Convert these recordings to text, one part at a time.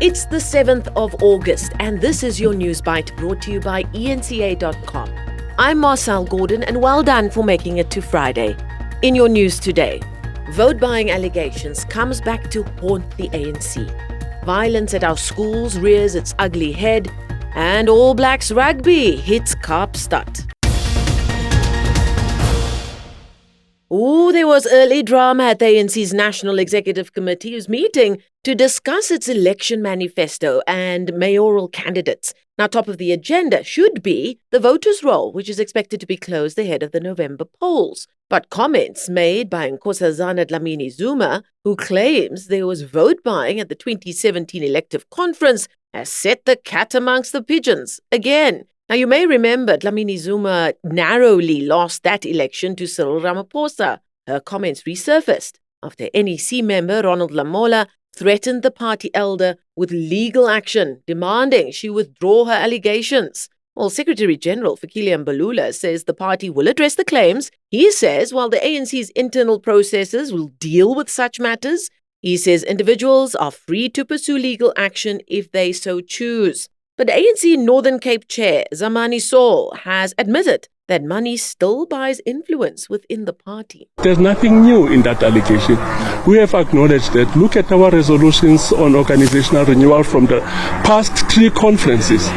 It's the 7th of August, and this is your News Bite brought to you by eNCA.com. I'm Marcelle Gordon, and well done for making it to Friday. In your news today, vote buying allegations comes back to haunt the ANC. Violence at our schools rears its ugly head, and All Blacks rugby hits Kaapstad. There was early drama at the ANC's National Executive Committee, who's meeting to discuss its election manifesto and mayoral candidates. Now, top of the agenda should be the voters' roll, which is expected to be closed ahead of the November polls. But comments made by Nkosazana Dlamini-Zuma, who claims there was vote buying at the 2017 elective conference, has set the cat amongst the pigeons again. Now, you may remember Dlamini-Zuma narrowly lost that election to Cyril Ramaphosa. Her comments resurfaced after NEC member Ronald Lamola threatened the party elder with legal action, demanding she withdraw her allegations. Well, Secretary-General Fikile Mbalula says the party will address the claims. He says while the ANC's internal processes will deal with such matters, he says individuals are free to pursue legal action if they so choose. But ANC Northern Cape Chair Zamani Saul has admitted that money still buys influence within the party. There's nothing new in that allegation. We have acknowledged that. Look at our resolutions on organizational renewal from the past 3 conferences.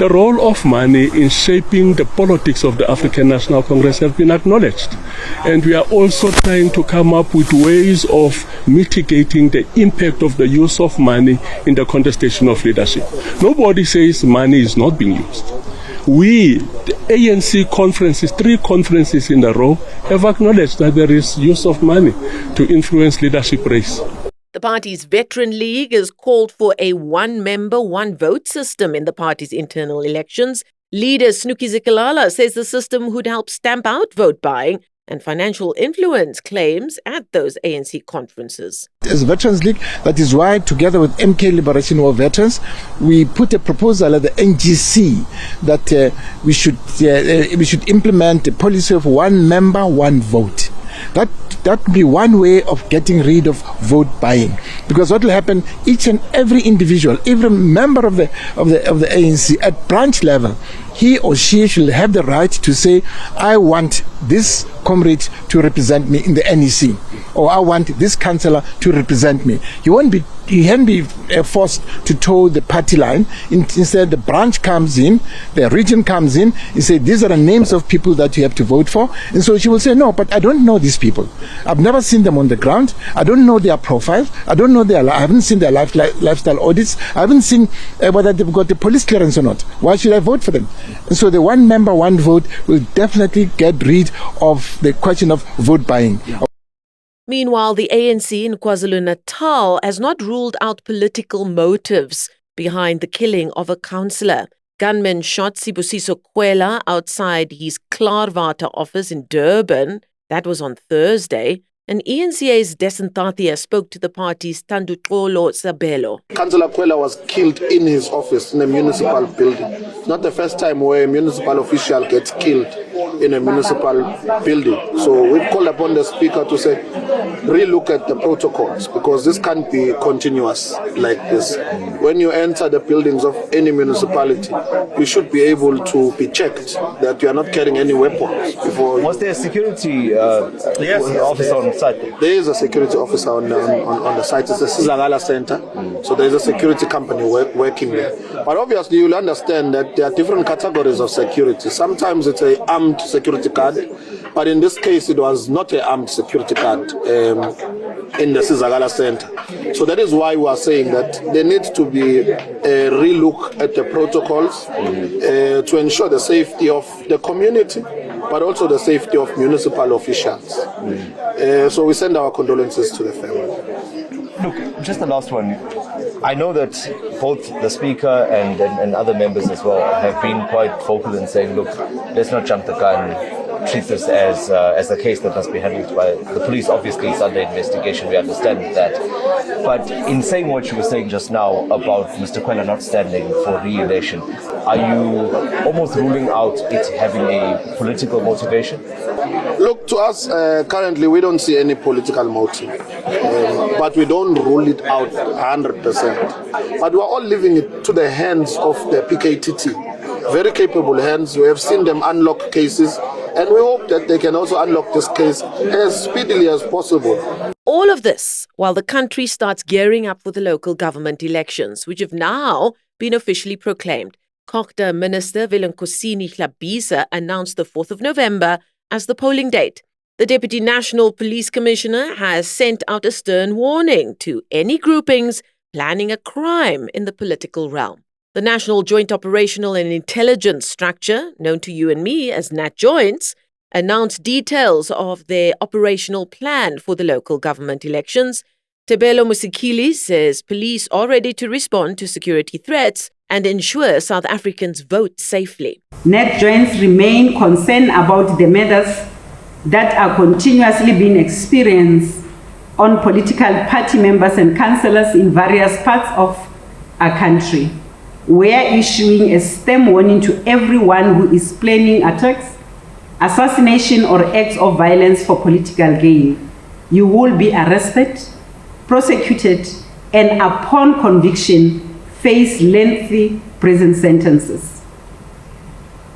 The role of money in shaping the politics of the African National Congress has been acknowledged. And we are also trying to come up with ways of mitigating the impact of the use of money in the contestation of leadership. Nobody says money is not being used. We, the ANC conferences, 3 conferences in a row, have acknowledged that there is use of money to influence leadership race. The party's Veteran League has called for a one-member, one-vote system in the party's internal elections. Leader Snooky Zikalala says the would would help stamp out vote buying and financial influence claims at those ANC conferences. As Veterans League, that is why, together with MK Liberation War Veterans, we put a proposal at the NGC that we should implement a policy of one member, one vote. That would be one way of getting rid of vote buying, because what will happen? Each and every individual, every member of the ANC at branch level, he or she should have the right to say, I want this comrade to represent me in the NEC, or I want this councillor to represent me. He can't be forced to toe the party line. Instead, the branch comes in, the region comes in, and say, these are the names of people that you have to vote for. And so she will say, no, but I don't know these people. I've never seen them on the ground. I don't know their profiles. I haven't seen their lifestyle audits. I haven't seen whether they've got the police clearance or not. Why should I vote for them? And so the one member, one vote will definitely get rid of the question of vote buying. Meanwhile, the ANC in KwaZulu-Natal has not ruled out political motives behind the killing of a councillor. Gunmen shot Sibusiso Khwela outside his Klaarwater office in Durban. That was on Thursday. And eNCA's Desenthia spoke to the party's Tandutolo Sabelo. Councillor Khwela was killed in his office in a municipal building. It's not the first time where a municipal official gets killed in a municipal building. So we've called upon the Speaker to say, relook at the protocols, because this can't be continuous like this. When you enter the buildings of any municipality, you should be able to be checked that you are not carrying any weapons. Was there a security officer on site? There is a security officer on the site. It's a Sizakala Center, so there is a security company working there. But obviously you'll understand that there are different categories of security. Sometimes it's an armed security guard, but in this case it was not an armed security guard in the Sizakala Center. So that is why we are saying that there needs to be a relook at the protocols to ensure the safety of the community, but also the safety of municipal officials. So we send our condolences to the family. Look, just the last one. I know that both the Speaker and other members as well have been quite vocal in saying, look, let's not jump the gun. treat this as a case that must be handled by the police. Obviously, it's under investigation. We understand that. But in saying what you were saying just now about Mr. Khwela not standing for re-election, are you almost ruling out it having a political motivation? Look, to us, currently, we don't see any political motive. But we don't rule it out 100%. But we're all leaving it to the hands of the PKTT. Very capable hands. We have seen them unlock cases, and we hope that they can also unlock this case as speedily as possible. All of this while the country starts gearing up for the local government elections, which have now been officially proclaimed. Kokta Minister Nkosazana Dlamini-Zuma announced the 4th of November as the polling date. The Deputy National Police Commissioner has sent out a stern warning to any groupings planning a crime in the political realm. The National Joint Operational and Intelligence Structure, known to you and me as NATJOINTS, announced details of their operational plan for the local government elections. Tebelo Musikili says police are ready to respond to security threats and ensure South Africans vote safely. NATJOINTS remain concerned about the matters that are continuously being experienced on political party members and councillors in various parts of our country. We are issuing a stern warning to everyone who is planning attacks, assassination or acts of violence for political gain. You will be arrested, prosecuted, and upon conviction, face lengthy prison sentences.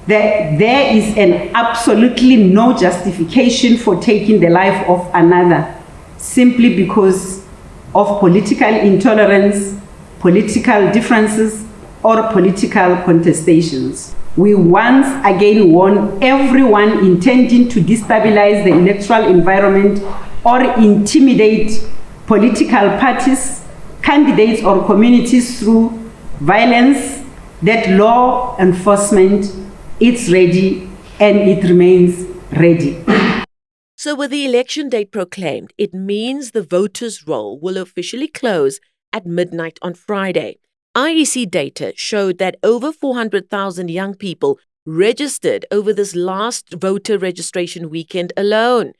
There is absolutely no justification for taking the life of another simply because of political intolerance, political differences, or political contestations. We once again warn everyone intending to destabilize the electoral environment or intimidate political parties, candidates, or communities through violence that law enforcement is ready and it remains ready. So with the election date proclaimed, it means the voters' roll will officially close at midnight on Friday. IEC data showed that over 400,000 young people registered over this last voter registration weekend alone.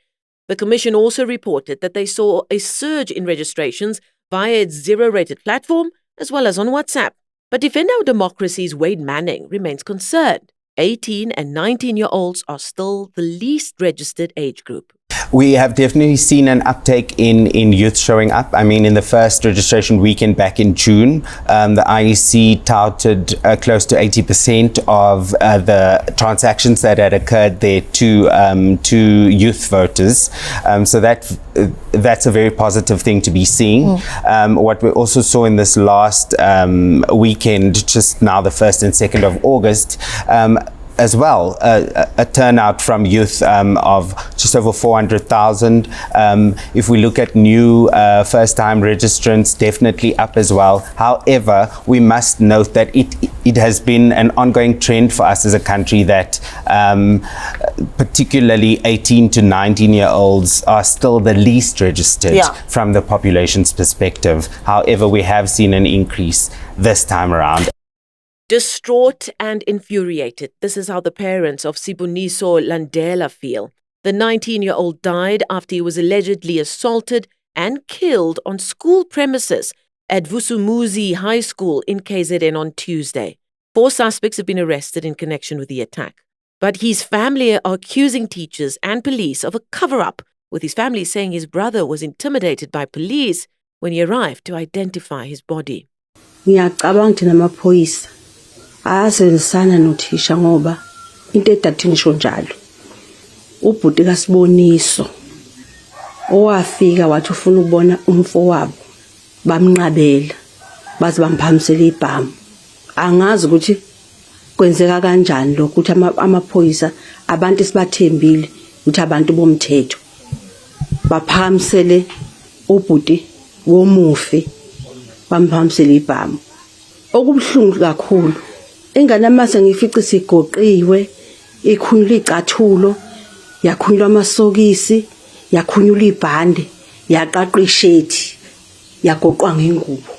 The Commission also reported that they saw a surge in registrations via its zero-rated platform as well as on WhatsApp. But Defend Our Democracy's Wade Manning remains concerned. 18 and 19-year-olds are still the least registered age group. We have definitely seen an uptake in youth showing up. I mean, in the first registration weekend back in June, the IEC touted close to 80% of the transactions that had occurred there to youth voters. So that's a very positive thing to be seeing. What we also saw in this last weekend, just now the 1st and 2nd of August, as well, a turnout from youth of just over 400,000. If we look at new first-time registrants, definitely up as well. However, we must note that it has been an ongoing trend for us as a country that particularly 18 to 19-year-olds are still the least registered from the population's perspective. However, we have seen an increase this time around. Distraught and infuriated, this is how the parents of Siboniso Landela feel. The 19-year-old died after he was allegedly assaulted and killed on school premises at Vusumuzi High School in KZN on Tuesday. 4 suspects have been arrested in connection with the attack. But his family are accusing teachers and police of a cover-up, with his family saying his brother was intimidated by police when he arrived to identify his body. Asebenzisana nothisha ngoba into edathinisho njalo ubhuti kaSiboniso owafika wathi ufuna ukubona umfo wabo bamnqabela baze bamphamisela ibhamu angazi ukuthi kwenzeka kanjani lokho ukuthi amaphoyisa abantu sibathembile ukuthi abantu bomthetho baphamisele ubhuti womufi bamphamisela ibhamu okubhlungu kakhulu. Ingane amase ngifica sigoqiwe ikhunyula icathulo yakhunyula amasokisi yakhunyula ibhande yaqaqa ishethi yagoqwa ngengubo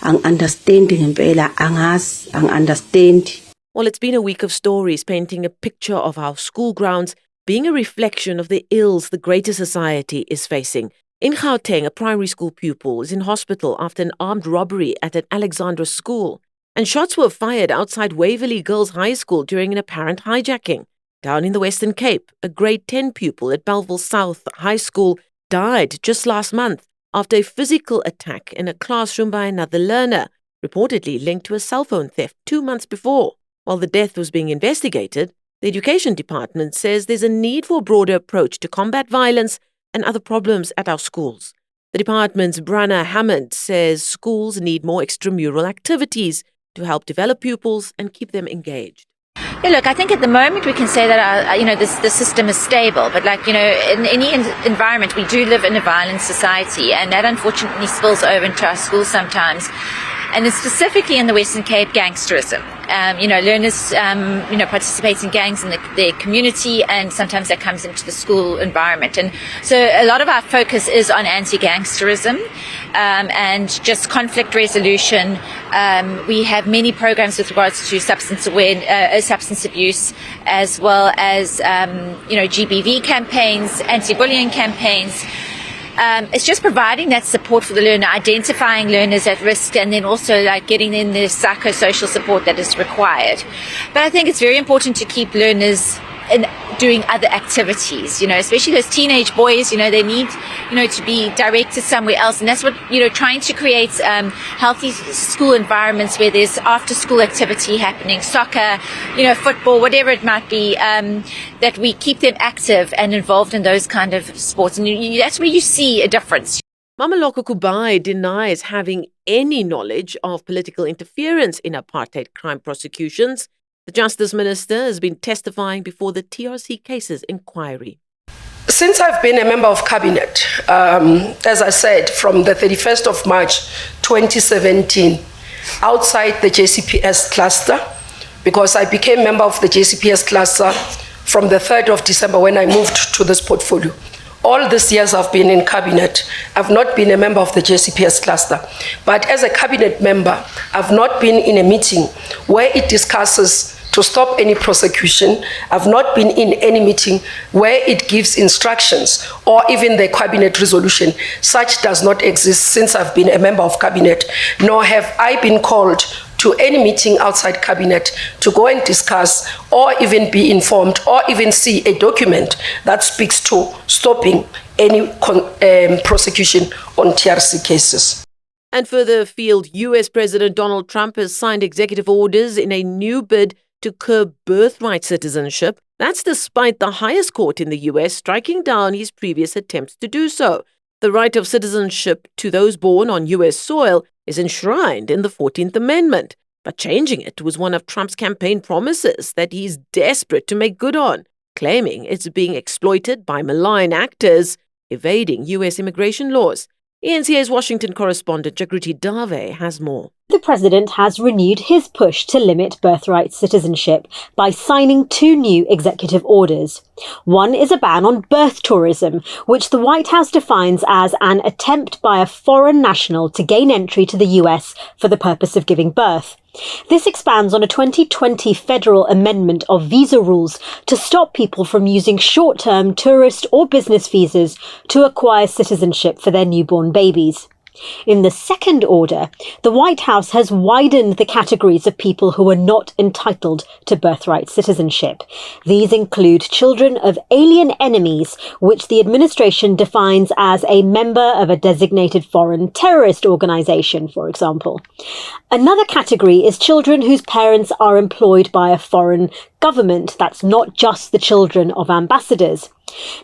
angi-understand ngempela angi-understand. Well, it's been a week of stories painting a picture of how school grounds being a reflection of the ills the greater society is facing. In Gauteng, a primary school pupil is in hospital after an armed robbery at an Alexandra school. And shots were fired outside Waverley Girls High School during an apparent hijacking. Down in the Western Cape, a grade 10 pupil at Belleville South High School died just last month after a physical attack in a classroom by another learner, reportedly linked to a cell phone theft 2 months before. While the death was being investigated, the Education Department says there's a need for a broader approach to combat violence and other problems at our schools. The department's Brana Hammond says schools need more extramural activities to help develop pupils and keep them engaged. Yeah, look, I think at the moment we can say that the system is stable, but in any environment we do live in a violent society, and that unfortunately spills over into our schools sometimes. And it's specifically in the Western Cape, gangsterism. Learners, participate in gangs in their community, and sometimes that comes into the school environment. And so a lot of our focus is on anti-gangsterism and just conflict resolution. We have many programs with regards to substance abuse, as well as, GBV campaigns, anti-bullying campaigns. It's just providing that support for the learner, identifying learners at risk, and then also getting in the psychosocial support that is required. But I think it's very important to keep learners doing other activities, especially those teenage boys, they need, to be directed somewhere else. And that's what, trying to create healthy school environments where there's after school activity happening, soccer, football, whatever it might be, that we keep them active and involved in those kind of sports. And that's where you see a difference. Mameloko Kubayi denies having any knowledge of political interference in apartheid crime prosecutions. The Justice Minister has been testifying before the TRC Cases Inquiry. Since I've been a member of Cabinet, as I said, from the 31st of March 2017, outside the JCPS cluster, because I became member of the JCPS cluster from the 3rd of December when I moved to this portfolio. All these years I've been in Cabinet, I've not been a member of the JCPS cluster. But as a Cabinet member, I've not been in a meeting where it discusses to stop any prosecution. I've not been in any meeting where it gives instructions or even the Cabinet resolution. Such does not exist since I've been a member of Cabinet, nor have I been called to any meeting outside Cabinet to go and discuss or even be informed or even see a document that speaks to stopping any prosecution on TRC cases. And further afield, US President Donald Trump has signed executive orders in a new bid to curb birthright citizenship. That's despite the highest court in the US striking down his previous attempts to do so. The right of citizenship to those born on US soil is enshrined in the 14th Amendment, but changing it was one of Trump's campaign promises that he's desperate to make good on, claiming it's being exploited by malign actors evading US immigration laws. eNCA's Washington correspondent Jagruti Dave has more. The president has renewed his push to limit birthright citizenship by signing 2 new executive orders. One is a ban on birth tourism, which the White House defines as an attempt by a foreign national to gain entry to the US for the purpose of giving birth. This expands on a 2020 federal amendment of visa rules to stop people from using short-term tourist or business visas to acquire citizenship for their newborn babies. In the second order, the White House has widened the categories of people who are not entitled to birthright citizenship. These include children of alien enemies, which the administration defines as a member of a designated foreign terrorist organization, for example. Another category is children whose parents are employed by a foreign government. That's not just the children of ambassadors.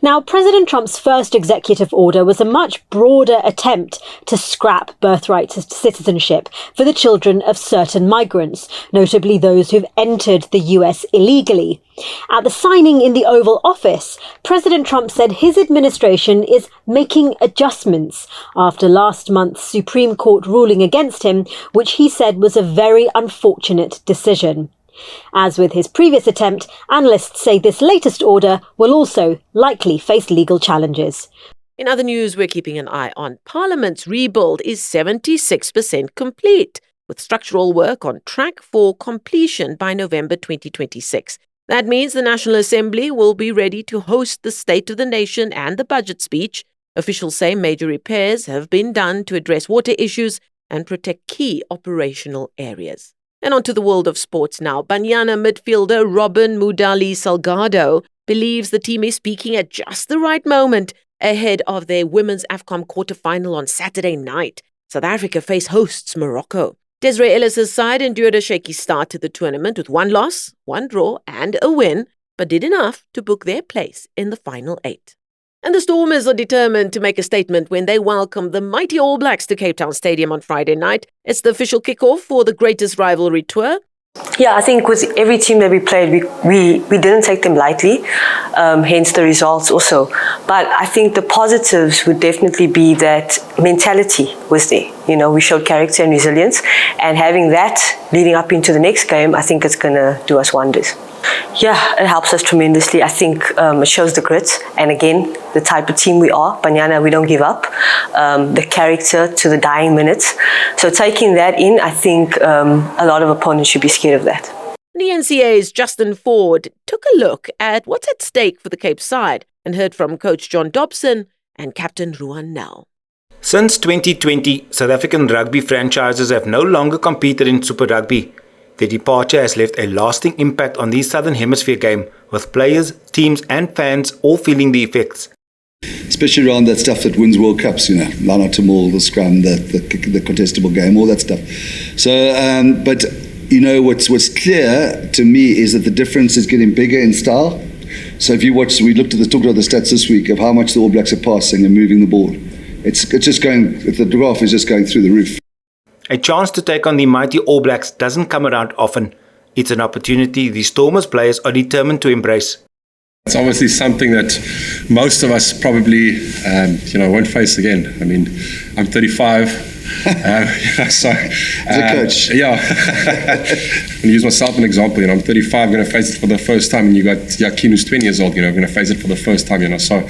Now, President Trump's first executive order was a much broader attempt to scrap birthright citizenship for the children of certain migrants, notably those who've entered the US illegally. At the signing in the Oval Office, President Trump said his administration is making adjustments after last month's Supreme Court ruling against him, which he said was a very unfortunate decision. As with his previous attempt, analysts say this latest order will also likely face legal challenges. In other news, we're keeping an eye on Parliament's rebuild is 76% complete, with structural work on track for completion by November 2026. That means the National Assembly will be ready to host the State of the Nation and the budget speech. Officials say major repairs have been done to address water issues and protect key operational areas. And on to the world of sports now. Banyana midfielder Robin Mudali Salgado believes the team is peaking at just the right moment ahead of their women's AFCON quarter-final on Saturday night. South Africa face hosts Morocco. Desiree Ellis's side endured a shaky start to the tournament with 1 loss, 1 draw and a win, but did enough to book their place in the final 8. And the Stormers are determined to make a statement when they welcome the mighty All Blacks to Cape Town Stadium on Friday night. It's the official kickoff for the greatest rivalry tour. Yeah, I think with every team that we played, we didn't take them lightly, hence the results also. But I think the positives would definitely be that mentality was there. You know, we showed character and resilience, and having that leading up into the next game, I think it's going to do us wonders. Yeah, it helps us tremendously. I think it shows the grit, and again, the type of team we are. Banyana, we don't give up. The character to the dying minutes. So taking that in, I think a lot of opponents should be scared of that. The NCA's Justin Ford took a look at what's at stake for the Cape side and heard from coach John Dobson and captain Ruan Nel. Since 2020, South African rugby franchises have no longer competed in Super Rugby. Their departure has left a lasting impact on the Southern Hemisphere game, with players, teams and fans all feeling the effects. Especially around that stuff that wins World Cups, you know, line out to maul, the scrum, the contestable game, all that stuff. So, but you know, what's clear to me is that the difference is getting bigger in style. So if you watch, we talked about the stats this week of how much the All Blacks are passing and moving the ball. It's just going, the graph is just going through the roof. A chance to take on the mighty All Blacks doesn't come around often. It's an opportunity the Stormers players are determined to embrace. It's obviously something that most of us probably, won't face again. I mean, I'm 35. So, as a coach, yeah. I'm going to use myself as an example. I'm 35. I'm going to face it for the first time, and you got Yakin, who's 20 years old. I'm going to face it for the first time. So,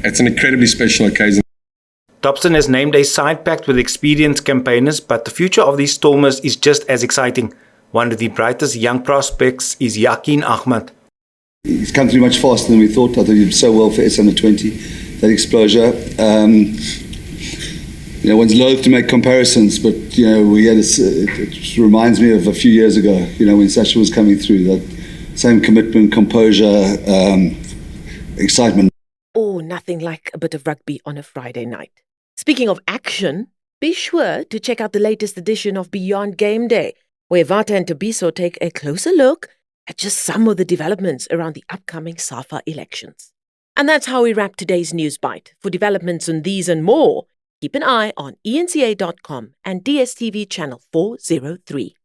it's an incredibly special occasion. Dobson has named a side packed with experienced campaigners, but the future of these Stormers is just as exciting. One of the brightest young prospects is Yakin Ahmad. He's come through much faster than we thought. I thought he did so well for S20, that exposure. One's loath to make comparisons, but we had it reminds me of a few years ago. When Sasha was coming through, that same commitment, composure, excitement. Oh, nothing like a bit of rugby on a Friday night. Speaking of action, be sure to check out the latest edition of Beyond Game Day, where Vata and Tabiso take a closer look at just some of the developments around the upcoming SAFA elections. And that's how we wrap today's News Bite. For developments on these and more, keep an eye on eNCA.com and DSTV channel 403.